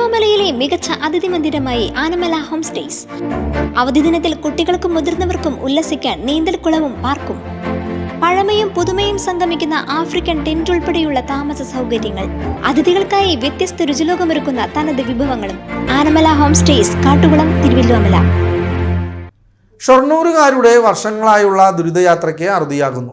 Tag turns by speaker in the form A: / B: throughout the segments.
A: തിരുവല്ലോമലയിലെ മികച്ച അതിഥി മന്ദിരമായി Anamala home stays. അവധി ദിനത്തിൽ കുട്ടികൾക്കും മുതിർന്നവർക്കും ഉല്ലസിക്കാൻ നീന്തൽക്കുളവും പാർക്കും. പഴമയും പുതുമയും സംഗമിക്കുന്ന ആഫ്രിക്കൻ ടെന്റ് ഉൾപ്പെടെയുള്ള താമസ സൗകര്യങ്ങൾ, അതിഥികൾക്കായി വ്യത്യസ്ത രുചിലോകമൊരുക്കുന്ന തനത് വിഭവങ്ങളും. Anamala home stays, Kattukulam, Thiruvilwamala.
B: ഷൊർണൂറുകാരുടെ വർഷങ്ങളായുള്ള ദുരിതയാത്രയ്ക്ക് അറുതിയാകുന്നു.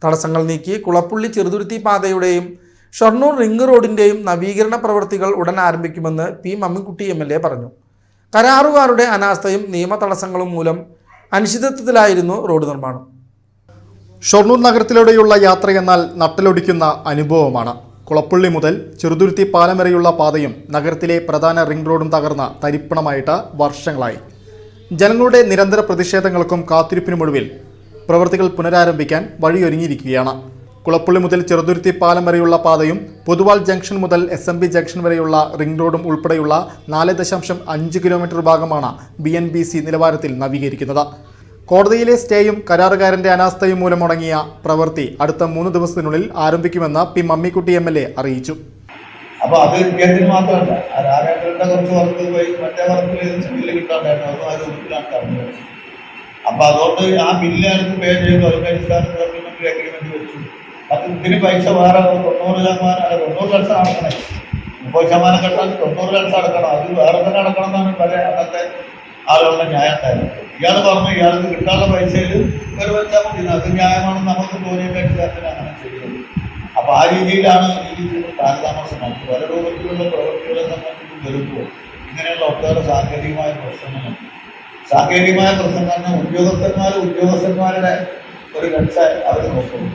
B: തടസ്സങ്ങൾ നീക്കി കുളപ്പുള്ളി ചെറുതുരുത്തി പാതയുടെയും ഷൊർണൂർ റിംഗ് റോഡിൻ്റെയും നവീകരണ പ്രവൃത്തികൾ ഉടൻ ആരംഭിക്കുമെന്ന് പി മമ്മിക്കുട്ടി MLA പറഞ്ഞു. കരാറുകാരുടെ അനാസ്ഥയും നിയമ തടസ്സങ്ങളും മൂലം അനിശ്ചിതത്വത്തിലായിരുന്നു റോഡ് നിർമ്മാണം.
C: ഷൊർണൂർ നഗരത്തിലൂടെയുള്ള യാത്രയെന്നാൽ നട്ടലൊടിക്കുന്ന അനുഭവമാണ്. കുളപ്പുള്ളി മുതൽ ചെറുതുരുത്തി പാലം വരെയുള്ള പാതയും നഗരത്തിലെ പ്രധാന റിംഗ് റോഡും തകർന്ന തരിപ്പണമായിട്ട് വർഷങ്ങളായി. ജനങ്ങളുടെ നിരന്തര പ്രതിഷേധങ്ങൾക്കും കാത്തിരിപ്പിനുമൊടുവിൽ പ്രവൃത്തികൾ പുനരാരംഭിക്കാൻ വഴിയൊരുങ്ങിയിരിക്കുകയാണ്. കുളപ്പുള്ളി മുതൽ ചെറുതുരുത്തി പാലം വരെയുള്ള പാതയും പൊതുവാൾ ജംഗ്ഷൻ മുതൽ SMB ജംഗ്ഷൻ വരെയുള്ള റിംഗ് റോഡും ഉൾപ്പെടെയുള്ള 4.5 കിലോമീറ്റർ ഭാഗമാണ് BNBC നിലവാരത്തിൽ നവീകരിക്കുന്നത്. കോടതിയിലെ സ്റ്റേയും കരാറുകാരന്റെ അനാസ്ഥയും മൂലം മുടങ്ങിയ പ്രവൃത്തി അടുത്ത 3 ദിവസത്തിനുള്ളിൽ ആരംഭിക്കുമെന്ന് പി മമ്മിക്കുട്ടി MLA അറിയിച്ചു.
D: അപ്പോൾ അത് കേന്ദ്രം മാത്രമല്ല, ആരാധകരുടെ കുറച്ച് വർക്ക് പോയി മറ്റേ വർക്കിൽ ബില്ല് കിട്ടാണ്ടായിരുന്നു. അതും ആ രൂപത്തിലാണ് പറഞ്ഞത്. അപ്പോൾ അതുകൊണ്ട് ആ ബില്ല് അവർക്ക് പേ ചെയ്തു. അതിൻ്റെ അടിസ്ഥാനത്തിൽ സപ്ലിമെൻ്ററി അഗ്രിമെൻറ്റ് വെച്ചു. അത് ഇതിന് പൈസ വേറെ 90 ലക്ഷം അടക്കണേ. 30% കെട്ടാൻ 90 ലക്ഷം അടക്കണം. അത് വേറെ തന്നെ അടക്കണം എന്നാണ് പല അന്നത്തെ ആളുകളുടെ ന്യായം ഉണ്ടായിരുന്നത്. ഇയാൾ പറഞ്ഞു ഇയാൾക്ക് കിട്ടാനുള്ള പൈസയിൽ ഒരു വെച്ചാൽ മതി, അത് ന്യായമാണെന്ന് നമുക്ക് തോന്നിയതിൻ്റെ അടിസ്ഥാനത്തിൽ അങ്ങനെ ചെയ്തത്. അപ്പോൾ ആ രീതിയിലാണ് ഈ കാലതാമസം. നമുക്ക് പല രൂപത്തിലുള്ള പ്രവൃത്തികളെ സംബന്ധിച്ച് വരുമ്പോൾ ഇങ്ങനെയുള്ള ഒട്ടേറെ സാങ്കേതികമായ പ്രശ്നങ്ങളുണ്ട്. സാങ്കേതികമായ പ്രശ്നം തന്നെ ഉദ്യോഗസ്ഥന്മാരുടെ ഒരു രക്ഷ അവർ നോക്കുന്നു.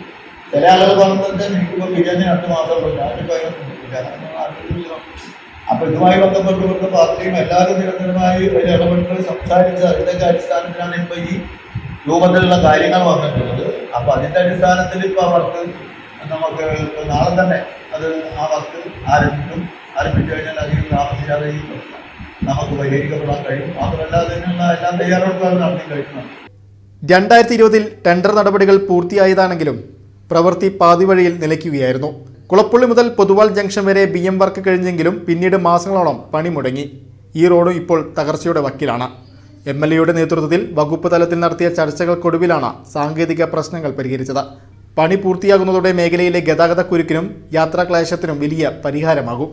D: ചില ആളുകൾ പറഞ്ഞിട്ട് എനിക്കിപ്പോൾ ബിരിയാണി 2 മാസമുള്ളൂ, ഞാനിപ്പോൾ അതിനൊന്നും. അപ്പോൾ ഇതുമായി ബന്ധപ്പെട്ട് പാർട്ടിയും എല്ലാവരും നിരന്തരമായി ഇടപെട്ട് സംസാരിച്ച് അതിൻ്റെയൊക്കെ അടിസ്ഥാനത്തിലാണ് ഇപ്പോൾ ഈ രൂപത്തിലുള്ള കാര്യങ്ങൾ വന്നിട്ടുള്ളത്. അപ്പോൾ അതിൻ്റെ അടിസ്ഥാനത്തിൽ ഇപ്പോൾ അവർക്ക് നമുക്ക് നാളെ തന്നെ അത് ആ വർക്ക് ആരംഭിച്ചു കഴിഞ്ഞാൽ അധികം താമസിക്കാതെ ഈ പ്രശ്നം നമുക്ക് പരിഹരിക്കപ്പെടാൻ കഴിയും. മാത്രമല്ല അതിനുള്ള എല്ലാ തയ്യാറെടുപ്പുകളും നടത്തി കഴിക്കുന്നുണ്ട്.
C: 2020 ടെൻഡർ നടപടികൾ പൂർത്തിയായതാണെങ്കിലും പ്രവൃത്തി പാതിവഴിയിൽ നിലയ്ക്കുകയായിരുന്നു. കുളപ്പുള്ളി മുതൽ പൊതുവാൾ ജംഗ്ഷൻ വരെ BM വർക്ക് കഴിഞ്ഞെങ്കിലും പിന്നീട് മാസങ്ങളോളം പണി മുടങ്ങി. ഈ റോഡും ഇപ്പോൾ തകർച്ചയുടെ വക്കിലാണ്. MLAയുടെ നേതൃത്വത്തിൽ വകുപ്പ് തലത്തിൽ നടത്തിയ ചർച്ചകൾക്കൊടുവിലാണ് സാങ്കേതിക പ്രശ്നങ്ങൾ പരിഹരിച്ചത്. പണി പൂർത്തിയാകുന്നതോടെ മേഖലയിലെ ഗതാഗത കുരുക്കിനും യാത്രാക്ലേശത്തിനും വലിയ പരിഹാരമാകും.